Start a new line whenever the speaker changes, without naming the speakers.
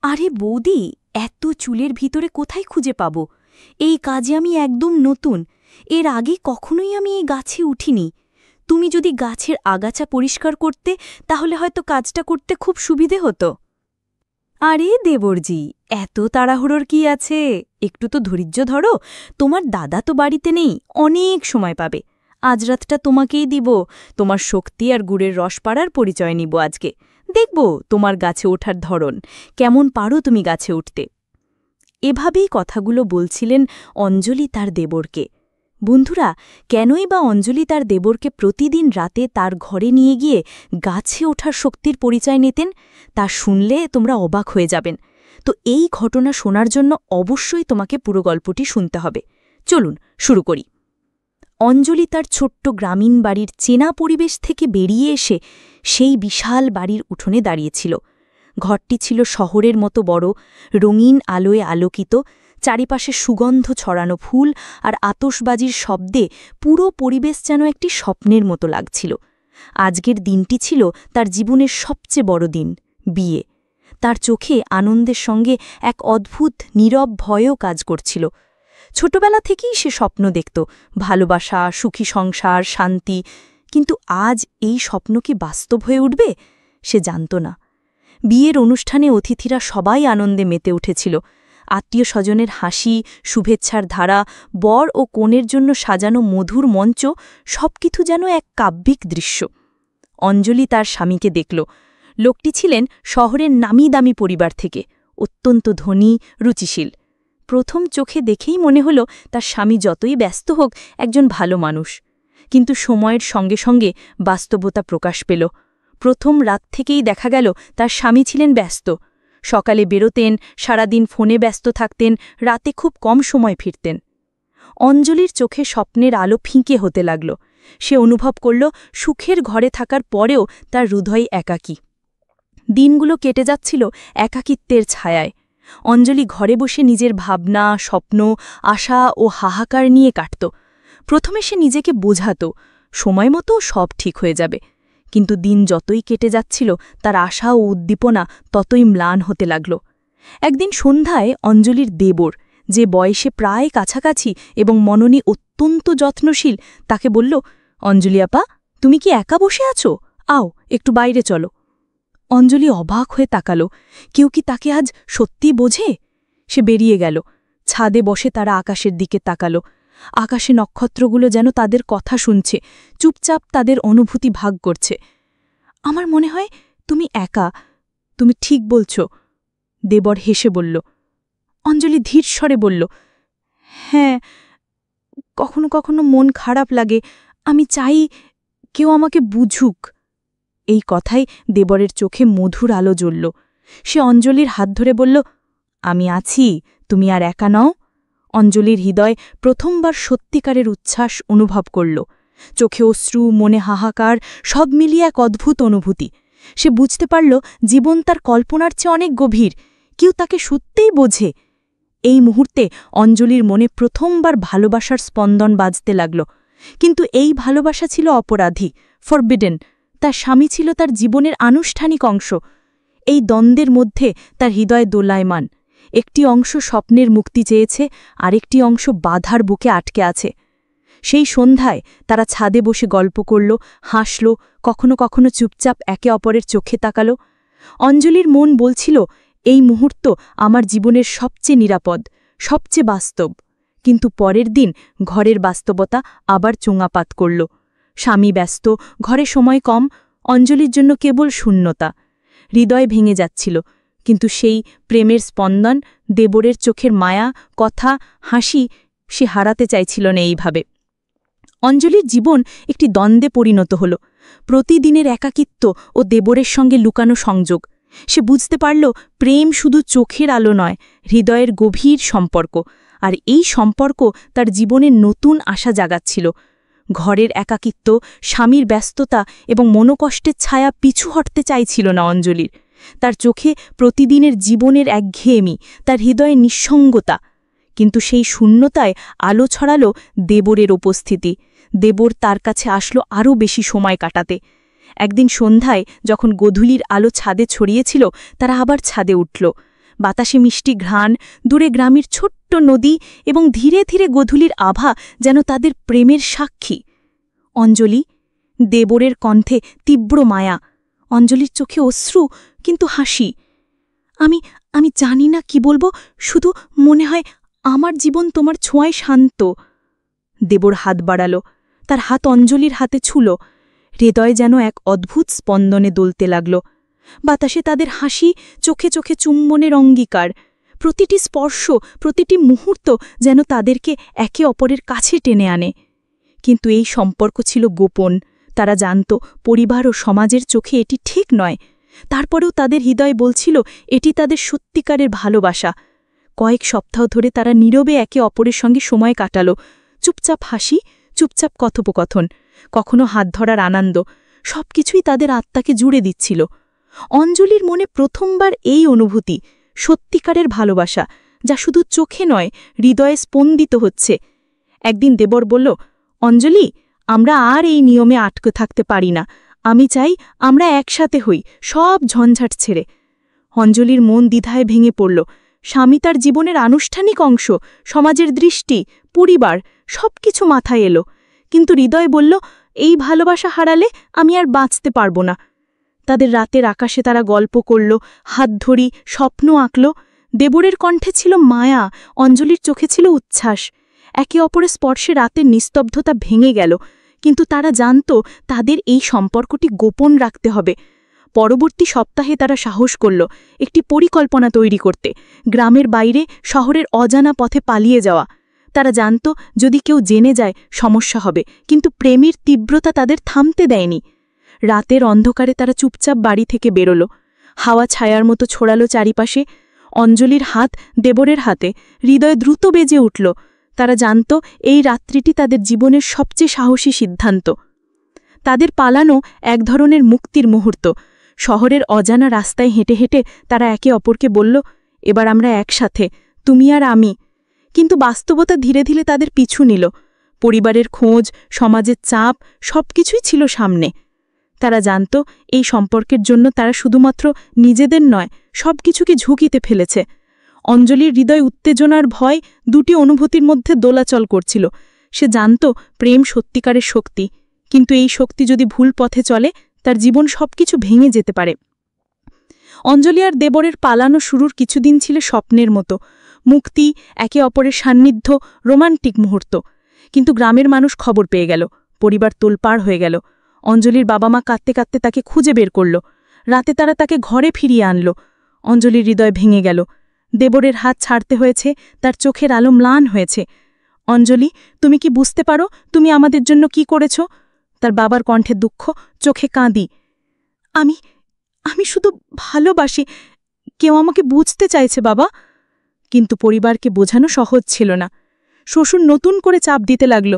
আরে বৌদি, এত চুলের ভিতরে কোথায় খুঁজে পাব? এই কাজে আমি একদম নতুন। এর আগে কখনোই আমি এই গাছে উঠিনি। তুমি যদি গাছের আগাছা পরিষ্কার করতে, তাহলে হয়তো কাজটা করতে খুব সুবিধে হতো। আরে দেবরজি, এত তাড়াহুড়োর কি আছে? একটু তো ধৈর্য ধরো। তোমার দাদা তো বাড়িতে নেই, অনেক সময় পাবে। আজ রাতটা তোমাকেই দিব। তোমার শক্তি আর গুড়ের রস পাড়ার পরিচয় নিব আজকে। দেখব তোমার গাছে ওঠার ধরন, কেমন পারো তুমি গাছে উঠতে। এভাবেই কথাগুলো বলছিলেন অঞ্জলি তার দেবরকে। বন্ধুরা, কেনই বা অঞ্জলি তার দেবরকে প্রতিদিন রাতে তার ঘরে নিয়ে গিয়ে গাছে ওঠার শক্তির পরিচয় নিতেন, তা শুনলে তোমরা অবাক হয়ে যাবেন। তো এই ঘটনা শোনার জন্য অবশ্যই তোমাকে পুরো গল্পটি শুনতে হবে। চলুন শুরু করি। অঞ্জলি তার ছোট্ট গ্রামীণ বাড়ির চেনা পরিবেশ থেকে বেরিয়ে এসে সেই বিশাল বাড়ির উঠোনে দাঁড়িয়েছিল। ঘরটি ছিল শহরের মতো বড়, রঙিন আলোয় আলোকিত, চারিপাশে সুগন্ধ ছড়ানো ফুল আর আতশবাজির শব্দে পুরো পরিবেশ যেন একটি স্বপ্নের মতো লাগছিল। আজকের দিনটি ছিল তার জীবনের সবচেয়ে বড় দিন, বিয়ে। তার চোখে আনন্দের সঙ্গে এক অদ্ভুত নীরব ভয়ও কাজ করছিল। ছোটবেলা থেকেই সে স্বপ্ন দেখত, ভালোবাসা, সুখী সংসার, শান্তি। কিন্তু আজ এই স্বপ্ন কি বাস্তব হয়ে উঠবে? সে জানত না। বিয়ের অনুষ্ঠানে অতিথিরা সবাই আনন্দে মেতে উঠেছিল। আত্মীয় স্বজনের হাসি, শুভেচ্ছার ধারা, বর ও কনের জন্য সাজানো মধুর মঞ্চ, সবকিছু যেন এক কাব্যিক দৃশ্য। অঞ্জলি তার স্বামীকে দেখল। লোকটি ছিলেন শহরের নামি দামি পরিবার থেকে, অত্যন্ত ধনী, রুচিশীল। প্রথম চোখে দেখেই মনে হল তার স্বামী যতই ব্যস্ত হোক একজন ভালো মানুষ। কিন্তু সময়ের সঙ্গে সঙ্গে বাস্তবতা প্রকাশ পেল। প্রথম রাত থেকেই দেখা গেল তার স্বামী ছিলেন ব্যস্ত। সকালে বেরোতেন, সারাদিন ফোনে ব্যস্ত থাকতেন, রাতে খুব কম সময় ফিরতেন। অঞ্জলির চোখে স্বপ্নের আলো ফিকে হতে লাগল। সে অনুভব করল সুখের ঘরে থাকার পরেও তার হৃদয় একাকী। দিনগুলো কেটে যাচ্ছিল একাকিত্বের ছায়ায়। অঞ্জলি ঘরে বসে নিজের ভাবনা, স্বপ্ন, আশা ও হাহাকার নিয়ে কাটত। প্রথমে সে নিজেকে বোঝাত, সময় মতো সব ঠিক হয়ে যাবে। কিন্তু দিন যতই কেটে যাচ্ছিল তার আশা ও উদ্দীপনা ততই ম্লান হতে লাগল। একদিন সন্ধ্যায় অঞ্জলির দেবর, যে বয়সে প্রায় কাছাকাছি এবং মননী অত্যন্ত যত্নশীল, তাকে বলল, অঞ্জলি আপা, তুমি কি একা বসে আছো? আও, একটু বাইরে চলো। অঞ্জলি অবাক হয়ে তাকাল। কেউ কি তাকে আজ সত্যি বোঝে? সে বেরিয়ে গেল। ছাদে বসে তারা আকাশের দিকে তাকাল। আকাশে নক্ষত্রগুলো যেন তাদের কথা শুনছে, চুপচাপ তাদের অনুভূতি ভাগ করছে। আমার মনে হয় তুমি একা। তুমি ঠিক বলছ, দেবর হেসে বলল। অঞ্জলি ধীর স্বরে বলল, হ্যাঁ, কখনো কখনো মন খারাপ লাগে। আমি চাই কেউ আমাকে বুঝুক। এই কথাই দেবরের চোখে মধুর আলো জ্বলল। সে অঞ্জলির হাত ধরে বলল, আমি আছি, তুমি আর একা নও। অঞ্জলির হৃদয় প্রথমবার সত্যিকারের উচ্ছ্বাস অনুভব করল। চোখে অশ্রু, মনে হাহাকার, সব মিলিয়ে এক অদ্ভুত অনুভূতি। সে বুঝতে পারল জীবন তার কল্পনার চেয়ে অনেক গভীর। কেউ তাকে সত্যিই বোঝে। এই মুহূর্তে অঞ্জলির মনে প্রথমবার ভালোবাসার স্পন্দন বাজতে লাগল। কিন্তু এই ভালোবাসা ছিল অপরাধী, ফরবিডেন। তার স্বামী ছিল তার জীবনের আনুষ্ঠানিক অংশ। এই দ্বন্দ্বের মধ্যে তার হৃদয় দোলায়মান। একটি অংশ স্বপ্নের মুক্তি চেয়েছে, আরেকটি অংশ বাধার বুকে আটকে আছে। সেই সন্ধ্যায় তারা ছাদে বসে গল্প করল, হাসল, কখনো কখনো চুপচাপ একে অপরের চোখে তাকাল। অঞ্জলির মন বলছিল, এই মুহূর্ত আমার জীবনের সবচেয়ে নিরাপদ, সবচেয়ে বাস্তব। কিন্তু পরের দিন ঘরের বাস্তবতা আবার চোঙাপাত করল। স্বামী ব্যস্ত, ঘরে সময় কম, অঞ্জলির জন্য কেবল শূন্যতা। হৃদয় ভেঙে যাচ্ছিল, কিন্তু সেই প্রেমের স্পন্দন, দেবরের চোখের মায়া, কথা, হাসি সে হারাতে চাইছিল না এইভাবে। অঞ্জলির জীবন একটি দ্বন্দ্বে পরিণত হল। প্রতিদিনের একাকিত্ব ও দেবরের সঙ্গে লুকানো সংযোগ। সে বুঝতে পারল প্রেম শুধু চোখের আলো নয়, হৃদয়ের গভীর সম্পর্ক। আর এই সম্পর্ক তার জীবনের নতুন আশা জাগাচ্ছিল। ঘরের একাকিত্ব, স্বামীর ব্যস্ততা এবং মনোকষ্টের ছায়া পিছু হটতে চাইছিল না অঞ্জলির। তার চোখে প্রতিদিনের জীবনের একঘেয়েমি, তার হৃদয়ে নিঃসঙ্গতা। কিন্তু সেই শূন্যতায় আলো ছড়াল দেবরের উপস্থিতি। দেবর তার কাছে আসলো আরও বেশি সময় কাটাতে। একদিন সন্ধ্যায় যখন গোধূলির আলো ছাদে ছড়িয়েছিল, তারা আবার ছাদে উঠল। বাতাসে মিষ্টি ঘ্রাণ, দূরে গ্রামের ছোট্ট নদী এবং ধীরে ধীরে গোধূলির আভা যেন তাদের প্রেমের সাক্ষী। অঞ্জলি, দেবরের কণ্ঠে তীব্র মায়া, অঞ্জলির চোখে অশ্রু, কিন্তু হাসি। আমি জানি না কি বলবো, শুধু মনে হয় আমার জীবন তোমার ছোঁয়ায় শান্ত। দেবর হাত বাড়াল, তার হাত অঞ্জলির হাতে ছুল। হৃদয় যেন এক অদ্ভুত স্পন্দনে দুলতে লাগল। বাতাসে তাদের হাসি, চোখে চোখে চুম্বনের অঙ্গীকার। প্রতিটি স্পর্শ, প্রতিটি মুহূর্ত যেন তাদেরকে একে অপরের কাছে টেনে আনে। কিন্তু এই সম্পর্ক ছিল গোপন। তারা জানত পরিবার ও সমাজের চোখে এটি ঠিক নয়। তারপরেও তাদের হৃদয় বলছিল এটি তাদের সত্যিকারের ভালোবাসা। কয়েক সপ্তাহ ধরে তারা নীরবে একে অপরের সঙ্গে সময় কাটাল। চুপচাপ হাসি, চুপচাপ কথোপকথন, কখনো হাত ধরার আনন্দ, সবকিছুই তাদের আত্মাকে জুড়ে দিচ্ছিল। অঞ্জলির মনে প্রথমবার এই অনুভূতি, সত্যিকারের ভালোবাসা, যা শুধু চোখে নয়, হৃদয়ে স্পন্দিত হচ্ছে। একদিন দেবর বলল, অঞ্জলি, আমরা আর এই নিয়মে আটকে থাকতে পারি না। আমি চাই আমরা একসাথে হই, সব ঝঞ্ঝাট ছেড়ে। অঞ্জলির মন দ্বিধায় ভেঙে পড়ল। স্বামী তার জীবনের আনুষ্ঠানিক অংশ, সমাজের দৃষ্টি, পরিবার, সবকিছু মাথায় এলো। কিন্তু হৃদয় বলল, এই ভালোবাসা হারালে আমি আর বাঁচতে পারব না। তাদের রাতের আকাশে তারা গল্প করল, হাত ধরি, স্বপ্ন আঁকল। দেবরের কণ্ঠে ছিল মায়া, অঞ্জলির চোখে ছিল উচ্ছ্বাস। একে অপরের স্পর্শে রাতের নিস্তব্ধতা ভেঙে গেল। কিন্তু তারা জানত তাদের এই সম্পর্কটি গোপন রাখতে হবে। পরবর্তী সপ্তাহে তারা সাহস করল একটি পরিকল্পনা তৈরি করতে, গ্রামের বাইরে, শহরের অজানা পথে পালিয়ে যাওয়া। তারা জানত যদি কেউ জেনে যায় সমস্যা হবে, কিন্তু প্রেমের তীব্রতা তাদের থামতে দেয়নি। রাতের অন্ধকারে তারা চুপচাপ বাড়ি থেকে বেরোল। হাওয়া ছায়ার মতো ছড়ালো চারিপাশে। অঞ্জলির হাত দেবরের হাতে, হৃদয় দ্রুত বেজে উঠল। তারা জানত এই রাত্রিটি তাদের জীবনের সবচেয়ে সাহসী সিদ্ধান্ত। তাদের পালানো এক ধরনের মুক্তির মুহূর্ত। শহরের অজানা রাস্তায় হেঁটে হেঁটে তারা একে অপরকে বলল, এবার আমরা একসাথে, তুমি আর আমি। কিন্তু বাস্তবতা ধীরে ধীরে তাদের পিছু নিল। পরিবারের খোঁজ, সমাজের চাপ, সবকিছুই ছিল সামনে। তারা জানত এই সম্পর্কের জন্য তারা শুধুমাত্র নিজেদের নয়, সবকিছুকে ঝুঁকিতে ফেলেছে। অঞ্জলির হৃদয় উত্তেজনার ভয় দুটি অনুভূতির মধ্যে দোলাচল করছিল। সে জানত প্রেম সত্যিকারের শক্তি, কিন্তু এই শক্তি যদি ভুল পথে চলে, তার জীবন সবকিছু ভেঙে যেতে পারে। অঞ্জলি আর দেবরের পালানো শুরুর কিছুদিন ছিল স্বপ্নের মতো, মুক্তি, একে অপরের সান্নিধ্য, রোমান্টিক মুহূর্ত। কিন্তু গ্রামের মানুষ খবর পেয়ে গেল, পরিবার তোলপাড় হয়ে গেল। অঞ্জলির বাবা মা কাঁদতে কাঁদতে তাকে খুঁজে বের করল। রাতে তারা তাকে ঘরে ফিরিয়ে আনল। অঞ্জলির হৃদয় ভেঙে গেল। দেবরের হাত ছাড়তে হয়েছে, তার চোখের আলো ম্লান হয়েছে। অঞ্জলি, তুমি কি বুঝতে পারো তুমি আমাদের জন্য কি করেছ? তার বাবার কণ্ঠে দুঃখ, চোখে কাঁদি। আমি শুধু ভালোবাসি, কেউ আমাকে বুঝতে চাইছে বাবা। কিন্তু পরিবারকে বোঝানো সহজ ছিল না। শ্বশুর নতুন করে চাপ দিতে লাগল,